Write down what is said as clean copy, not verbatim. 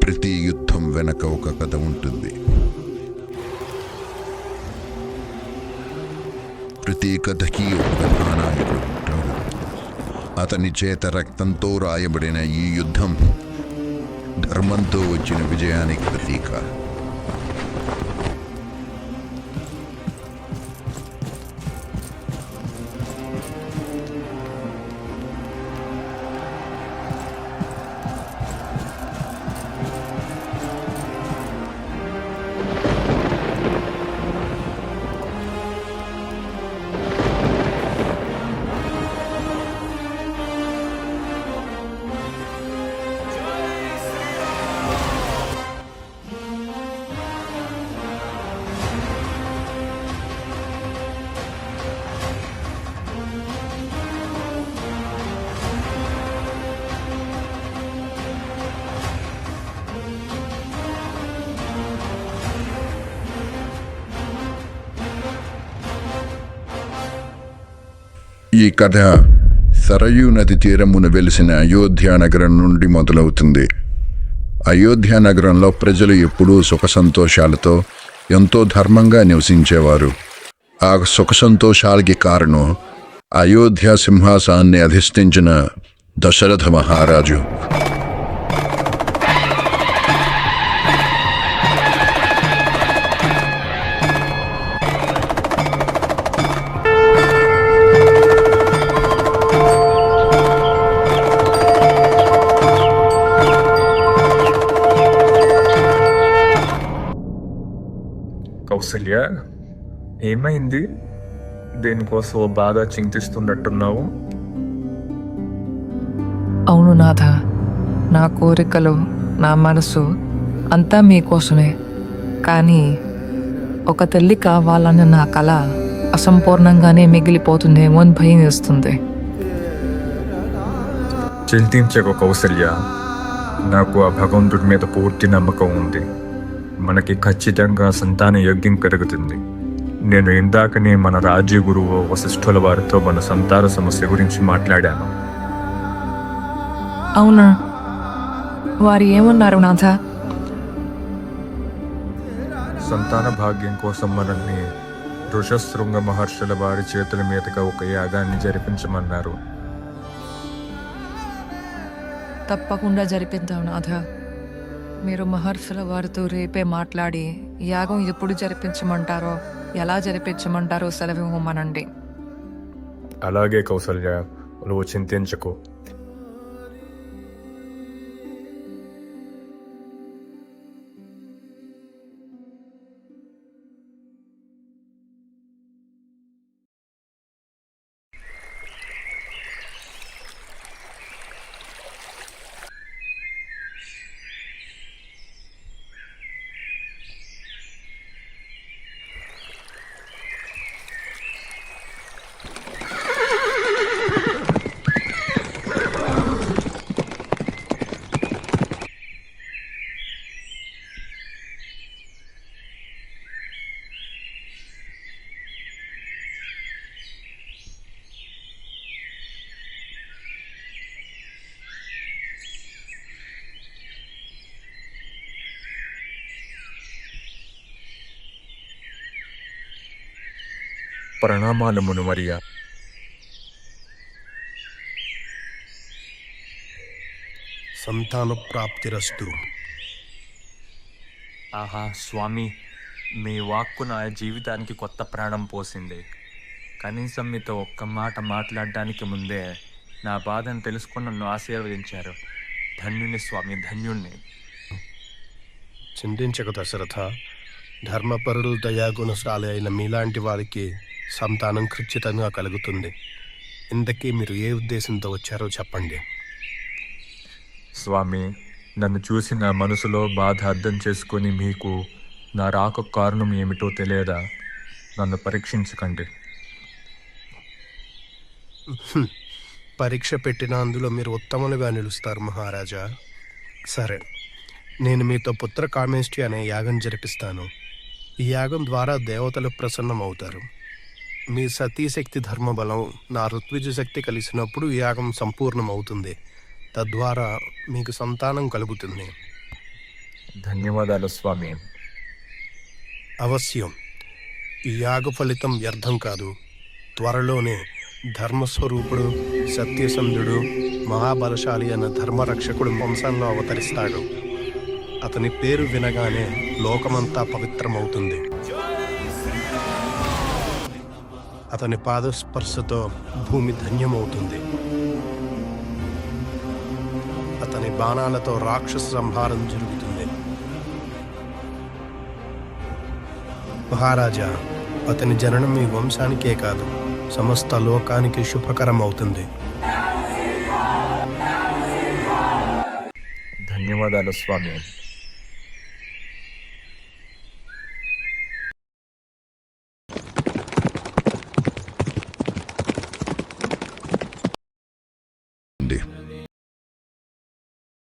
ప్రతి యుద్ధం వెనక ఒక కథ ఉంటుంది. ప్రతి కథకి ఒక కథానాయకుడు ఉంటాడు. అతని చేత రక్తంతో రాయబడిన ఈ యుద్ధం ధర్మంతో వచ్చిన విజయానికి ప్రతీక. ఈ కథ సరయూ నది తీరమున వెలిసిన అయోధ్య నగరం నుండి మొదలవుతుంది. అయోధ్య నగరంలో ప్రజలు ఎప్పుడూ సుఖ సంతోషాలతో ఎంతో ధర్మంగా నివసించేవారు. ఆ సుఖ సంతోషాలకి కారణం అయోధ్య సింహాసనాన్ని అధిష్ఠించిన దశరథ మహారాజు. కౌసల్య, ఏమైంది? దేనికోసం బాగా చింతిస్తున్నట్టున్నావు? అవును నాథ, నా కోరికలు, నా మనసు అంతా మీకోసమే. కానీ ఒక తల్లి కావాలన్న నా కళ అసంపూర్ణంగానే మిగిలిపోతుందేమో అని భయం వేస్తుంది. చింతించకు కౌసల్య, నాకు ఆ భగవంతుడి మీద పూర్తి నమ్మకం ఉంది. మనకి ఖచ్చితంగా సంతాన యోగ్యం పెరుగుతుంది. నేను ఇందాకనే మన రాజ్య గురువు వశిష్ఠుల వారితో మన సంతాన సమస్య గురించి మాట్లాడాను. అవునా? వారు ఏమన్నారు నాథ? సంతాన భాగ్యం కోసం మనల్ని ఋషశృంగ మహర్షుల వారి చేతుల మీదుగా ఒక యాగాన్ని జరిపించమన్నారు. తప్పకుండా జరిపిద్దాం నాథ. మీరు మహర్షుల వారితో రేపే మాట్లాడి యాగం ఎప్పుడు జరిపించమంటారో, ఎలా జరిపించమంటారో సెలవు ఇవ్వమనండి. అలాగే కౌసల్య, నువ్వు చింతించకు. ప్రణామాలు మునుమరియా. సంతాన ప్రాప్తిరస్తు. ఆహా స్వామి, మీ వాక్కు నా జీవితానికి కొత్త ప్రాణం పోసింది. కనీసం మీతో ఒక్క మాట మాట్లాడడానికి ముందే నా బాధను తెలుసుకుని నన్ను ఆశీర్వదించారు. ధన్యుణ్ణి స్వామి, ధన్యుణ్ణి. చింతించక దశరథ, ధర్మపరులు, దయాగుణశాలి అయిన మీలాంటి వారికి సంతానం ఖచ్చితంగా కలుగుతుంది. ఇంతకీ మీరు ఏ ఉద్దేశంతో వచ్చారో చెప్పండి. స్వామి, నన్ను చూసి నా మనసులో బాధ అర్థం చేసుకొని మీకు నా రాక కారణం ఏమిటో తెలియదా? నన్ను పరీక్షించకండి. పరీక్ష పెట్టిన అందులో మీరు ఉత్తములుగా నిలుస్తారు మహారాజా. సరే, నేను మీతో పుత్ర కామేష్టి అనే యాగం జరిపిస్తాను. ఈ యాగం ద్వారా దేవతలు ప్రసన్నమవుతారు. మీ సతీశక్తి ధర్మబలం, నా ఋత్విజ శక్తి కలిసినప్పుడు ఈ యాగం సంపూర్ణమవుతుంది. తద్వారా మీకు సంతానం కలుగుతుంది. ధన్యవాదాలు స్వామి. అవశ్యం. ఈ యాగ ఫలితం వ్యర్థం కాదు. త్వరలోనే ధర్మస్వరూపుడు, సత్యసంధుడు, మహాబలశాలి అన్న ధర్మరక్షకుడు వంశంలో అవతరిస్తాడు. అతని పేరు వినగానే లోకమంతా పవిత్రమవుతుంది. అతని పాదస్పర్శతో భూమి ధన్యమవుతుంది. అతని బాణాలతో రాక్షస సంహారం జరుగుతుంది. మహారాజా, అతని జననం మీ వంశానికే కాదు, సమస్త లోకానికి శుభకరం అవుతుంది. ధన్యవాదాలు స్వామి.